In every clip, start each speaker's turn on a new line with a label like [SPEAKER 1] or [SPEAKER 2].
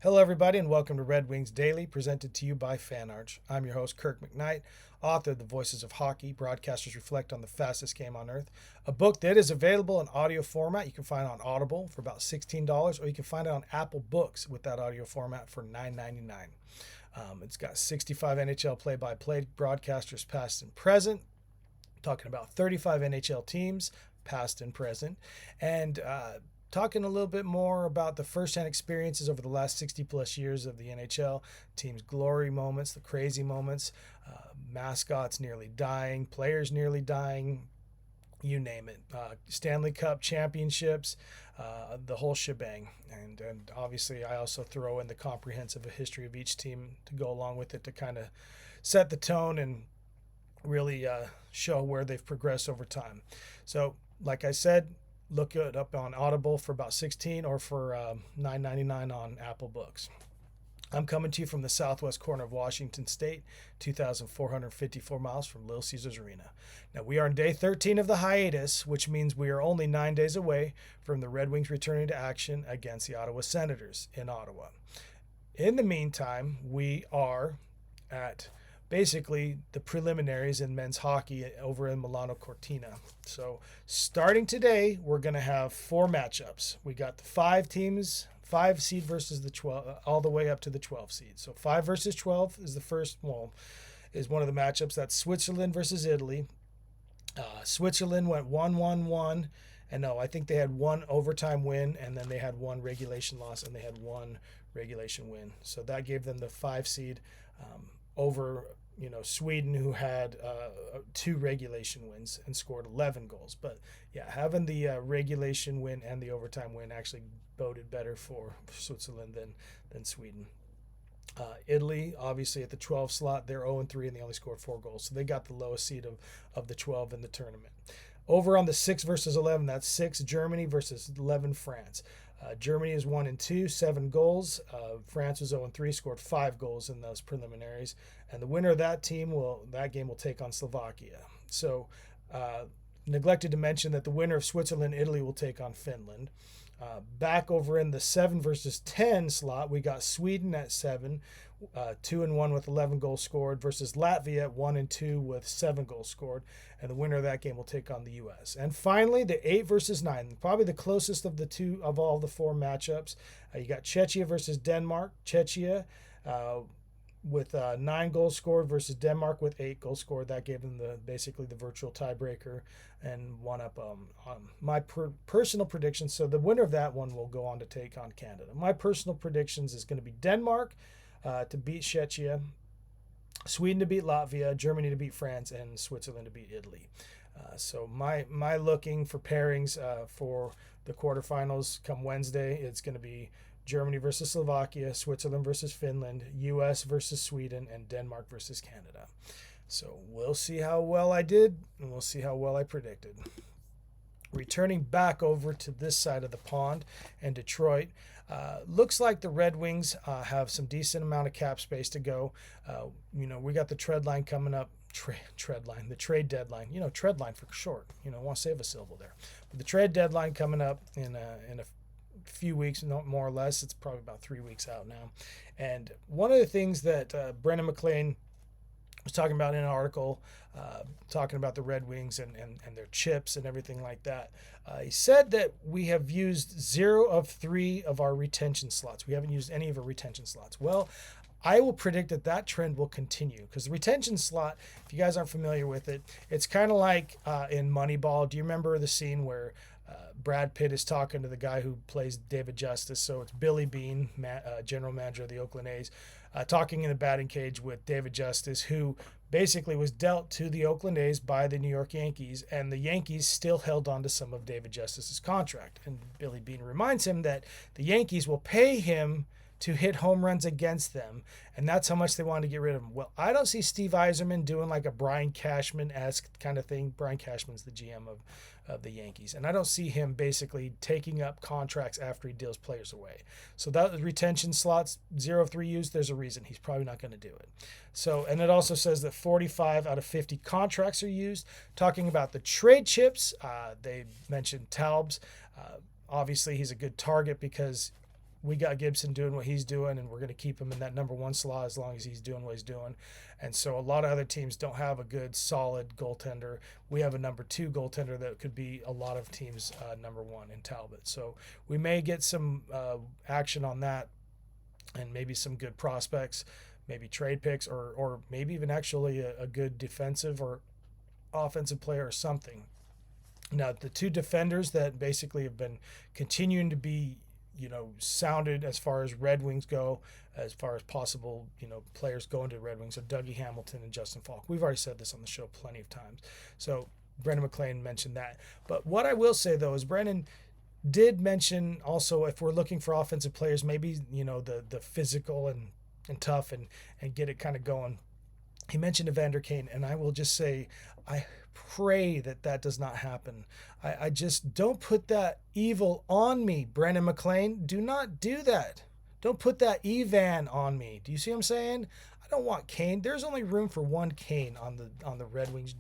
[SPEAKER 1] Hello, everybody, and welcome to Red Wings Daily, presented to you by FanArch. I'm your host, Kirk MckNight, author of The Voices of Hockey, Broadcasters Reflect on the Fastest Game on Earth, a book that is available in audio format. You can find it on Audible for about $16, or you can find it on Apple Books with that audio format for $9.99. It's got 65 NHL play-by-play broadcasters past and present, talking about 35 NHL teams, past and present, and talking a little bit more about the firsthand experiences over the last 60 plus years of the NHL, teams' glory moments, the crazy moments, mascots nearly dying, players nearly dying, you name it. Stanley Cup championships, the whole shebang. And obviously, I also throw in the comprehensive history of each team to go along with it to kind of set the tone and really show where they've progressed over time. So, like I said, look it up on Audible for about 16 or for $9.99 on Apple Books. I'm coming to you from the southwest corner of Washington State, 2,454 miles from Little Caesars Arena. Now, we are on day 13 of the hiatus, which means we are only 9 days away from the Red Wings returning to action against the Ottawa Senators in Ottawa. In the meantime, we are at basically the preliminaries in men's hockey over in Milano Cortina. So starting today, we're going to have 4 matchups. We got the 5 teams, 5 seed versus the 12, all the way up to the 12 seed. So 5 versus 12 is the first, is one of the matchups. That's Switzerland versus Italy. Switzerland went 1-1-1. And no, I think they had 1 overtime win, and then they had 1 regulation loss, and they had 1 regulation win. So that gave them the 5 seed over Sweden, who had 2 regulation wins and scored 11 goals. But yeah, having the regulation win and the overtime win actually boded better for Switzerland than Sweden. Italy, obviously at the 12 slot, they're 0-3 and they only scored 4 goals. So they got the lowest seed of the 12 in the tournament. Over on the 6 versus 11, that's 6 Germany versus 11 France. Germany is 1-2, 7 goals. France was 0-3, scored 5 goals in those preliminaries, and the winner of that game will take on Slovakia. So, neglected to mention that the winner of Switzerland, Italy will take on Finland. Back over in the 7 versus 10 slot, we got Sweden at 7, 2-1 with 11 goals scored, versus Latvia at 1-2 with 7 goals scored, and the winner of that game will take on the U.S. And finally, the 8 versus 9, probably the closest of the 2 of all the 4 matchups. You got Czechia versus Denmark. Czechia with 9 goals scored versus Denmark with 8 goals scored. That gave them basically the virtual tiebreaker and one up on my personal predictions. So the winner of that one will go on to take on Canada. My personal predictions is going to be Denmark to beat Czechia, Sweden to beat Latvia, Germany to beat France, and Switzerland to beat Italy. So my looking for pairings for the quarterfinals come Wednesday, it's going to be Germany versus Slovakia, Switzerland versus Finland, U.S. versus Sweden, and Denmark versus Canada. So we'll see how well I did, and we'll see how well I predicted. Returning back over to this side of the pond and Detroit, looks like the Red Wings have some decent amount of cap space to go. We got the trade line coming up. The trade deadline. Tread line for short. Want to save a syllable there. But the trade deadline coming up in a few weeks, more or less. It's probably about 3 weeks out now. And one of the things that Brendan McLean was talking about in an article, talking about the Red Wings and their chips and everything like that. He said that we have used 0 of 3 of our retention slots. We haven't used any of our retention slots. Well, I will predict that trend will continue, because the retention slot, if you guys aren't familiar with it, it's kind of like in Moneyball. Do you remember the scene where Brad Pitt is talking to the guy who plays David Justice? So it's Billy Beane, general manager of the Oakland A's, talking in the batting cage with David Justice, who basically was dealt to the Oakland A's by the New York Yankees, and the Yankees still held on to some of David Justice's contract. And Billy Beane reminds him that the Yankees will pay him to hit home runs against them, and that's how much they wanted to get rid of him. Well, I don't see Steve Yzerman doing like a Brian Cashman-esque kind of thing. Brian Cashman's the GM of the Yankees, and I don't see him basically taking up contracts after he deals players away. So that retention slots, 0 of 3 used, there's a reason. He's probably not going to do it. So, and it also says that 45 out of 50 contracts are used. Talking about the trade chips, they mentioned Taubes. Obviously, he's a good target because we got Gibson doing what he's doing, and we're going to keep him in that number one slot as long as he's doing what he's doing. And so a lot of other teams don't have a good, solid goaltender. We have a number two goaltender that could be a lot of teams' number one in Talbot. So we may get some action on that, and maybe some good prospects, maybe trade picks, or maybe even actually a good defensive or offensive player or something. Now, the two defenders that basically have been continuing to be, sounded as far as Red Wings go, as far as possible, players going to Red Wings, are Dougie Hamilton and Justin Falk. We've already said this on the show plenty of times. So Brendan McLean mentioned that. But what I will say, though, is Brendan did mention also, if we're looking for offensive players, maybe, the physical and tough and get it kind of going. He mentioned Evander Kane, and I will just say, I pray that does not happen. I just don't put that evil on me, Brendan McLean. Do not do that. Don't put that Evan on me. Do you see what I'm saying? I don't want Kane. There's only room for one Kane on the Red Wings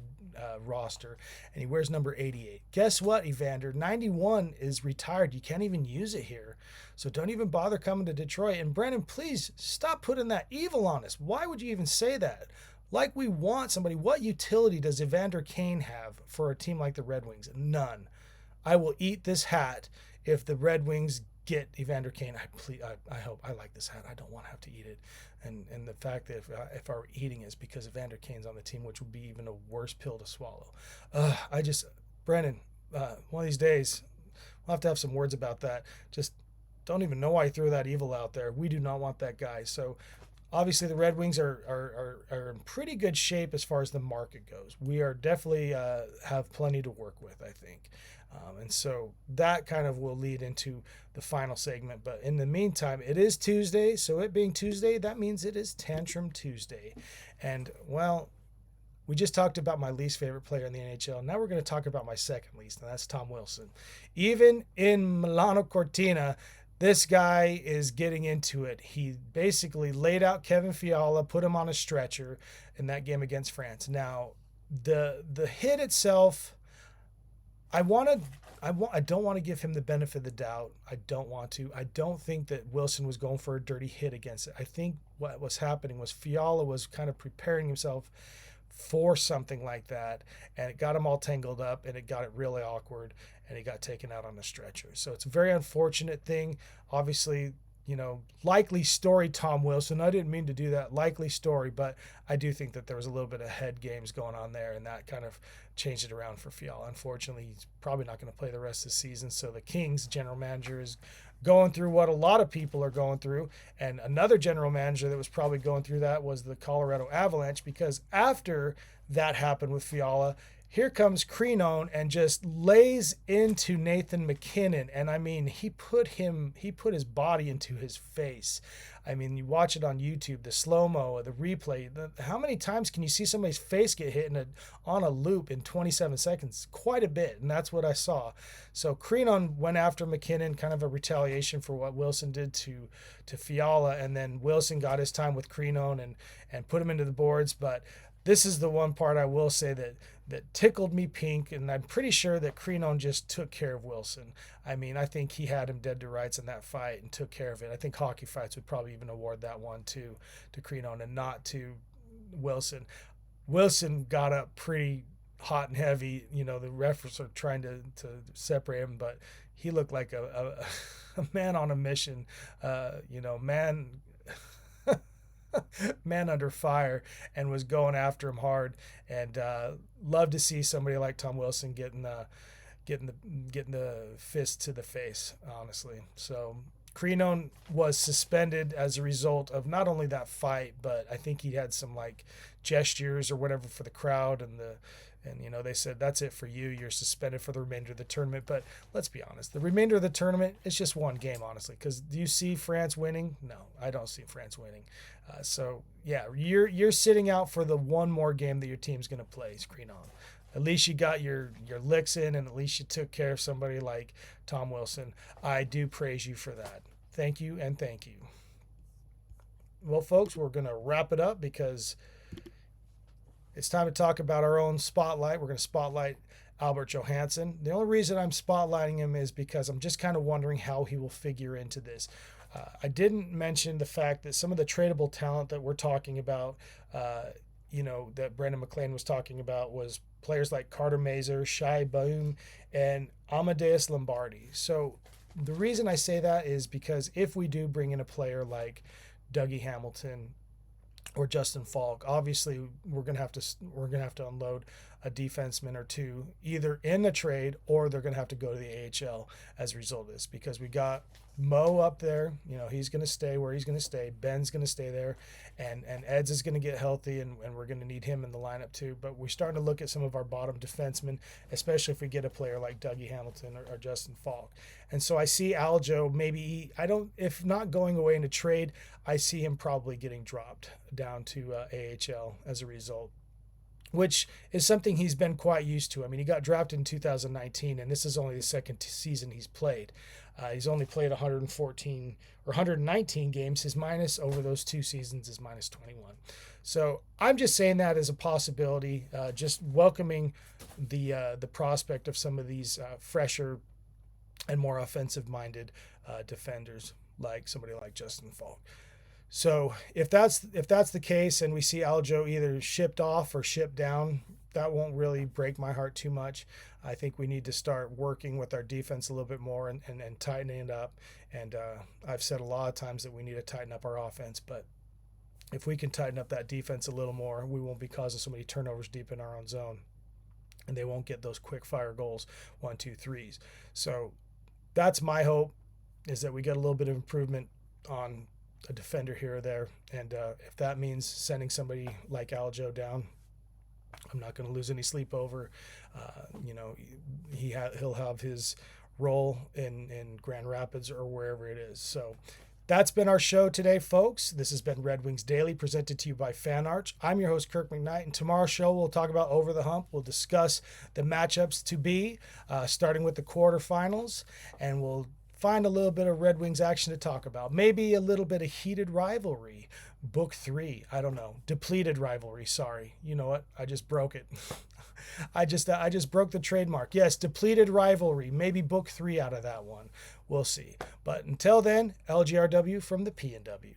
[SPEAKER 1] roster, and he wears number 88. Guess what, Evander? 91 is retired. You can't even use it here. So don't even bother coming to Detroit. And Brendan, please stop putting that evil on us. Why would you even say that? Like we want somebody. What utility does Evander Kane have for a team like the Red Wings? None. I will eat this hat if the Red Wings get Evander Kane. I hope. I like this hat. I don't want to have to eat it. And the fact that if I were eating it is because Evander Kane's on the team, which would be even a worse pill to swallow. Brendan, one of these days, we'll have to have some words about that. Just don't even know why he threw that evil out there. We do not want that guy. So obviously, the Red Wings are in pretty good shape as far as the market goes. We are definitely have plenty to work with, I think. And so that kind of will lead into the final segment. But in the meantime, it is Tuesday. So it being Tuesday, that means it is Tantrum Tuesday. And, well, we just talked about my least favorite player in the NHL. Now we're going to talk about my second least, and that's Tom Wilson. Even in Milano Cortina, this guy is getting into it. He basically laid out Kevin Fiala, put him on a stretcher in that game against France. Now, the hit itself, I don't want to give him the benefit of the doubt. I don't want to. I don't think that Wilson was going for a dirty hit against it. I think what was happening was Fiala was kind of preparing himself for something like that, and it got him all tangled up, and it got it really awkward, and he got taken out on a stretcher. So it's a very unfortunate thing. Obviously, likely story, Tom Wilson. I didn't mean to do that. Likely story, but I do think that there was a little bit of head games going on there, and that kind of changed it around for Fiala. Unfortunately, he's probably not going to play the rest of the season, so the Kings general manager is going through what a lot of people are going through. And another general manager that was probably going through that was the Colorado Avalanche, because after that happened with Fiala, here comes Creenon and just lays into Nathan MacKinnon. And I mean, he put his body into his face. I mean, you watch it on YouTube, the slow-mo, the replay. How many times can you see somebody's face get hit on a loop in 27 seconds? Quite a bit, and that's what I saw. So Creenon went after MacKinnon, kind of a retaliation for what Wilson did to Fiala, and then Wilson got his time with Creenon and put him into the boards. But this is the one part I will say that tickled me pink, and I'm pretty sure that Creenon just took care of Wilson. I mean, I think he had him dead to rights in that fight and took care of it. I think Hockey Fights would probably even award that one to Creenon and not to Wilson. Wilson got up pretty hot and heavy. The refs are trying to separate him, but he looked like a man on a mission. Man under fire, and was going after him hard. And love to see somebody like Tom Wilson getting the fist to the face, honestly. So Creenon was suspended as a result of not only that fight, but I think he had some gestures or whatever for the crowd, and they said, that's it for you. You're suspended for the remainder of the tournament. But let's be honest, the remainder of the tournament, it's just one game, honestly. Because do you see France winning? No, I don't see France winning. So yeah, you're sitting out for the one more game that your team's going to play, Creenon. At least you got your licks in, and at least you took care of somebody like Tom Wilson. I do praise you for that. Thank you, and thank you. Well, folks, we're going to wrap it up because it's time to talk about our own spotlight. We're going to spotlight Albert Johansson. The only reason I'm spotlighting him is because I'm just kind of wondering how he will figure into this. I didn't mention the fact that some of the tradable talent that we're talking about, that Brendan McLean was talking about, was players like Carter Mazer, Shai Boone, and Amadeus Lombardi. So the reason I say that is because if we do bring in a player like Dougie Hamilton or Justin Falk, obviously we're gonna have to unload a defenseman or two either in the trade, or they're gonna have to go to the AHL as a result of this, because we got Mo up there. He's gonna stay where he's gonna stay. Ben's gonna stay there, and Eds is gonna get healthy, and we're gonna need him in the lineup too. But we're starting to look at some of our bottom defensemen, especially if we get a player like Dougie Hamilton or Justin Falk. And so I see Aljo, maybe if not going away in a trade, I see him probably getting dropped down to AHL as a result, which is something he's been quite used to. I mean, he got drafted in 2019, and this is only the second season he's played. He's only played 114 or 119 games. His minus over those 2 seasons is minus 21. So I'm just saying that as a possibility, just welcoming the prospect of some of these fresher and more offensive-minded defenders, like somebody like Justin Falk. So if that's the case, and we see Aljo either shipped off or shipped down, that won't really break my heart too much. I think we need to start working with our defense a little bit more and tightening it up. And I've said a lot of times that we need to tighten up our offense, but if we can tighten up that defense a little more, we won't be causing so many turnovers deep in our own zone, and they won't get those quick fire goals, 1, 2, 3s. So that's my hope, is that we get a little bit of improvement on a defender here or there. And if that means sending somebody like Aljo down, I'm not going to lose any sleep over. He'll have his role in Grand Rapids or wherever it is. So that's been our show today, folks. This has been Red Wings Daily, presented to you by FanArch. I'm your host, Kirk MckNight, and tomorrow's show we'll talk about Over the Hump. We'll discuss the matchups to be, starting with the quarterfinals, and we'll find a little bit of Red Wings action to talk about. Maybe a little bit of heated rivalry. Book 3, I don't know. Depleted rivalry, sorry. You know what? I just broke it. I just broke the trademark. Yes, depleted rivalry. Maybe book 3 out of that one. We'll see. But until then, LGRW from the P&W.